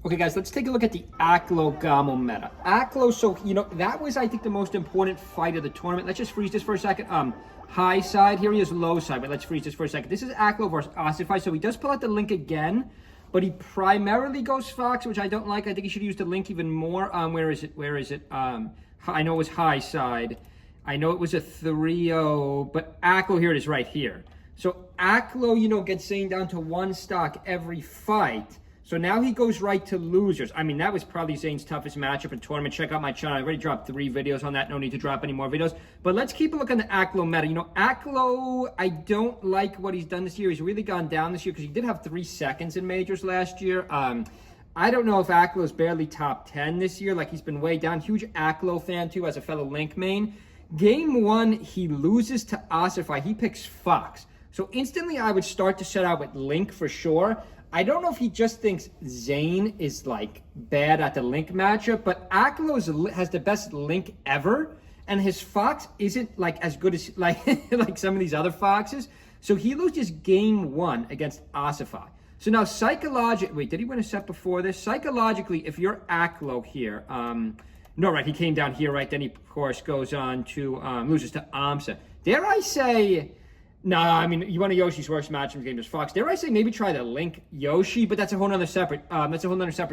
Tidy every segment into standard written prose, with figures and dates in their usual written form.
Okay, guys, let's take a look at the AKLO GOML meta. AKLO, so, that was, I think, the most important fight of the tournament. Let's just freeze this for a second. High side, here he is low side, but let's freeze this for a second. This is AKLO versus Ossify, so he does pull out the Link again, but he primarily goes Fox, which I don't like. I think he should use the Link even more. Where is it? I know it was high side. I know it was a 3-0, but AKLO, here it is right here. So AKLO, gets Zane down to one stock every fight. So now he goes right to losers. I mean, that was probably Zane's toughest matchup in tournament. Check out my channel. I already dropped 3 videos on that. No need to drop any more videos. But let's keep a look on the AKLO meta. AKLO, I don't like what he's done this year. He's really gone down this year because he did have 3 seconds in majors last year. I don't know if AKLO's barely top 10 this year. Like, he's been way down. Huge AKLO fan, too, as a fellow Link main. Game 1, he loses to Ossify. He picks Fox. So instantly, I would start to set out with Link for sure. I don't know if he just thinks Zane is, like, bad at the Link matchup, but AKLO has the best Link ever, and his Fox isn't, like, as good as, like, like some of these other Foxes. So he loses game 1 against Ossify. So now, psychologically, wait, did he win a set before this? Psychologically, if you're AKLO here, no, right, he came down here, right, then he, of course, goes on to, loses to AMSA. Dare I say... No, I mean, you want a Yoshi's worst match in the game is Fox. Dare I say maybe try the Link Yoshi, but that's a whole nother separate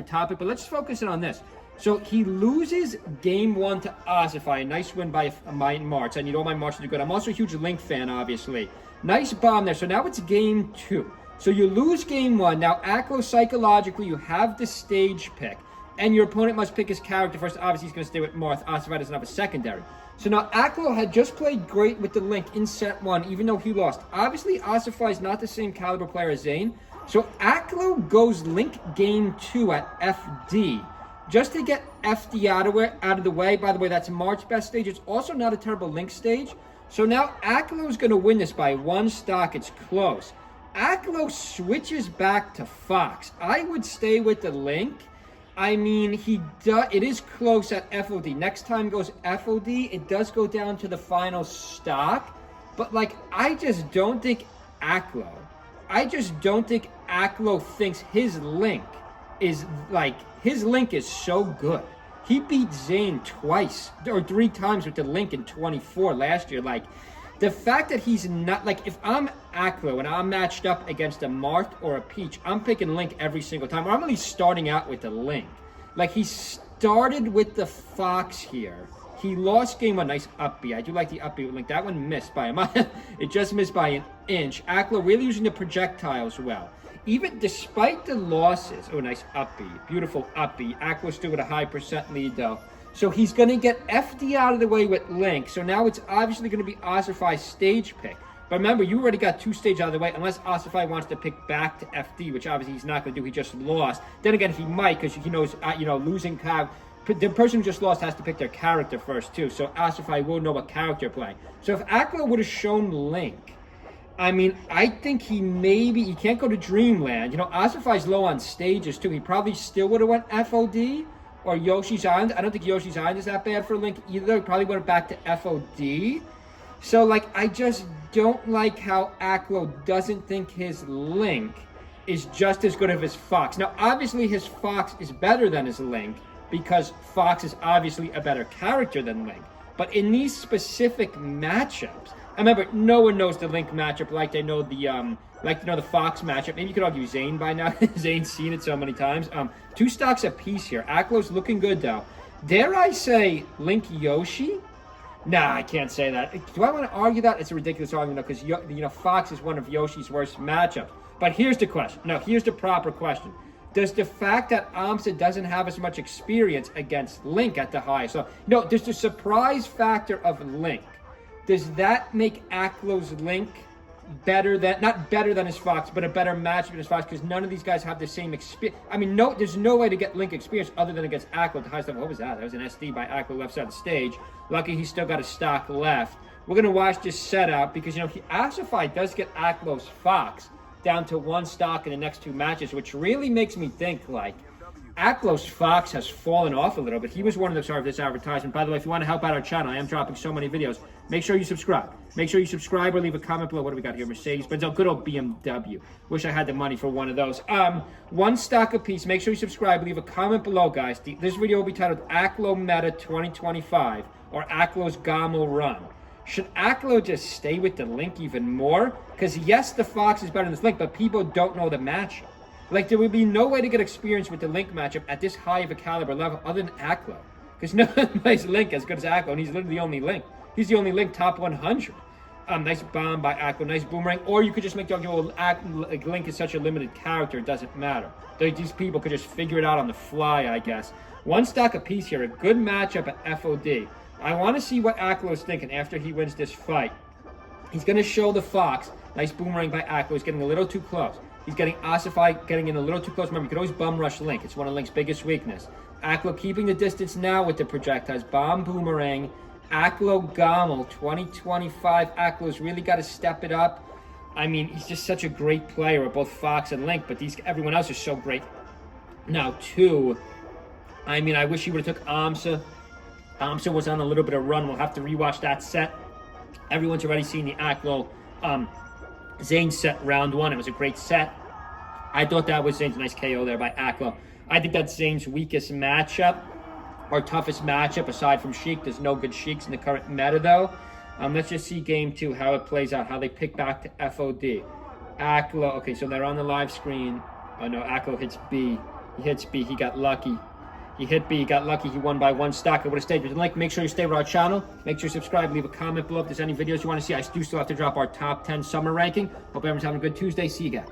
topic. But let's focus in on this. So he loses game 1 to Ossify. A nice win by March. I need all my March to do good. I'm also a huge Link fan, obviously. Nice bomb there. So now it's game 2. So you lose game 1. Now, AKLO, psychologically, you have the stage pick. And your opponent must pick his character first. Obviously, he's going to stay with Marth. Ossify doesn't have a secondary. So now AKLO had just played great with the Link in set 1, even though he lost. Obviously, Ossify is not the same caliber player as Zane. So AKLO goes Link game 2 at FD, just to get FD out of the way. By the way, that's March's best stage. It's also not a terrible Link stage. So now AKLO is going to win this by 1 stock. It's close. AKLO switches back to Fox. I would stay with the Link. I mean, it is close at FOD. Next time goes FOD, it does go down to the final stock. But, like, I just don't think AKLO thinks his Link is so good. He beat Zane twice or 3 times with the Link in 24 last year. Like, the fact that he's not, like, if I'm AKLO and I'm matched up against a Marth or a Peach, I'm picking Link every single time. Or I'm really starting out with the Link. Like, he started with the Fox here. He lost game 1. Nice up B. I do like the up B with Link. That one missed by it just missed by an inch. AKLO really using the projectiles well. Even despite the losses. Oh, nice up B. Beautiful up B. AKLO still with a high percent lead, though. So he's going to get FD out of the way with Link. So now it's obviously going to be Ossify's stage pick. But remember, you already got 2 stages out of the way, unless Ossify wants to pick back to FD, which obviously he's not going to do. He just lost. Then again, he might, because he knows, losing the person who just lost has to pick their character first, too. So Ossify will know what character they're playing. So if AKLO would have shown Link, I mean, I think he can't go to Dreamland. Ossify's low on stages, too. He probably still would have went FOD. Or Yoshi's Island. I don't think Yoshi's Island is that bad for Link either. He probably went back to FOD. So, like, I just don't like how AKLO doesn't think his Link is just as good as his Fox. Now, obviously, his Fox is better than his Link because Fox is obviously a better character than Link. But in these specific matchups, I remember no one knows the Link matchup like they know the Fox matchup. Maybe you could argue Zane by now. Zane's seen it so many times. 2 stocks apiece here. AKLO's looking good, though. Dare I say Link Yoshi? Nah, I can't say that. Do I want to argue that? It's a ridiculous argument, because Fox is one of Yoshi's worst matchups. But here's the question. No, here's the proper question. Does the fact that AMSA doesn't have as much experience against Link at the high, so, does the surprise factor of Link, does that make AKLO's Link not better than his Fox, but a better matchup than his Fox, because none of these guys have the same experience. I mean, there's no way to get Link experience other than against AKLO at the highest level. What was that? That was an SD by AKLO left side of the stage. Lucky he's still got a stock left. We're going to watch this setup because, Ossify does get AKLO's Fox down to 1 stock in the next 2 matches, which really makes me think, like, AKLO's Fox has fallen off a little bit. He was one of the stars of this advertisement. By the way, if you want to help out our channel, I am dropping so many videos. Make sure you subscribe. Make sure you subscribe or leave a comment below. What do we got here? Mercedes-Benz. Oh, good old BMW. Wish I had the money for one of those. One stock apiece. Make sure you subscribe. Leave a comment below, guys. This video will be titled AKLO Meta 2025 or AKLO's GOML Run. Should AKLO just stay with the Link even more? Because yes, the Fox is better than this Link, but people don't know the matchup. Like, there would be no way to get experience with the Link matchup at this high of a caliber level other than AKLO. Because no one plays Link as good as AKLO, and he's literally the only Link. He's the only Link top 100. Nice bomb by AKLO, nice boomerang. Or you could just make the argument, well, Link is such a limited character, it doesn't matter. These people could just figure it out on the fly, I guess. One stock apiece here, a good matchup at FOD. I want to see what AKLO is thinking after he wins this fight. He's going to show the Fox. Nice boomerang by AKLO. He's getting a little too close. He's getting ossified, getting in a little too close. Remember, you can always bum rush Link. It's one of Link's biggest weakness. AKLO keeping the distance now with the projectiles. Bomb boomerang. AKLO GOML 2025. AKLO's really got to step it up. I mean, he's just such a great player with both Fox and Link, but everyone else is so great. Now, too, I mean, I wish he would have took AMSA. AMSA was on a little bit of run. We'll have to rewatch that set. Everyone's already seen the AKLO Zayn set round one. It was a great set. I thought that was Zayn's nice KO there by AKLO. I think that's Zayn's weakest matchup, or toughest matchup aside from Sheik. There's no good Sheiks in the current meta though. Let's just see game two, how it plays out, how they pick back to FOD. AKLO, okay, so they're on the live screen. Oh no, AKLO hits B. He hits B, he got lucky. He hit B, he got lucky, he won by one stock. I would have stayed with the Link. Make sure you stay with our channel. Make sure you subscribe, leave a comment below if there's any videos you want to see. I do still have to drop our top 10 summer ranking. Hope everyone's having a good Tuesday. See you guys.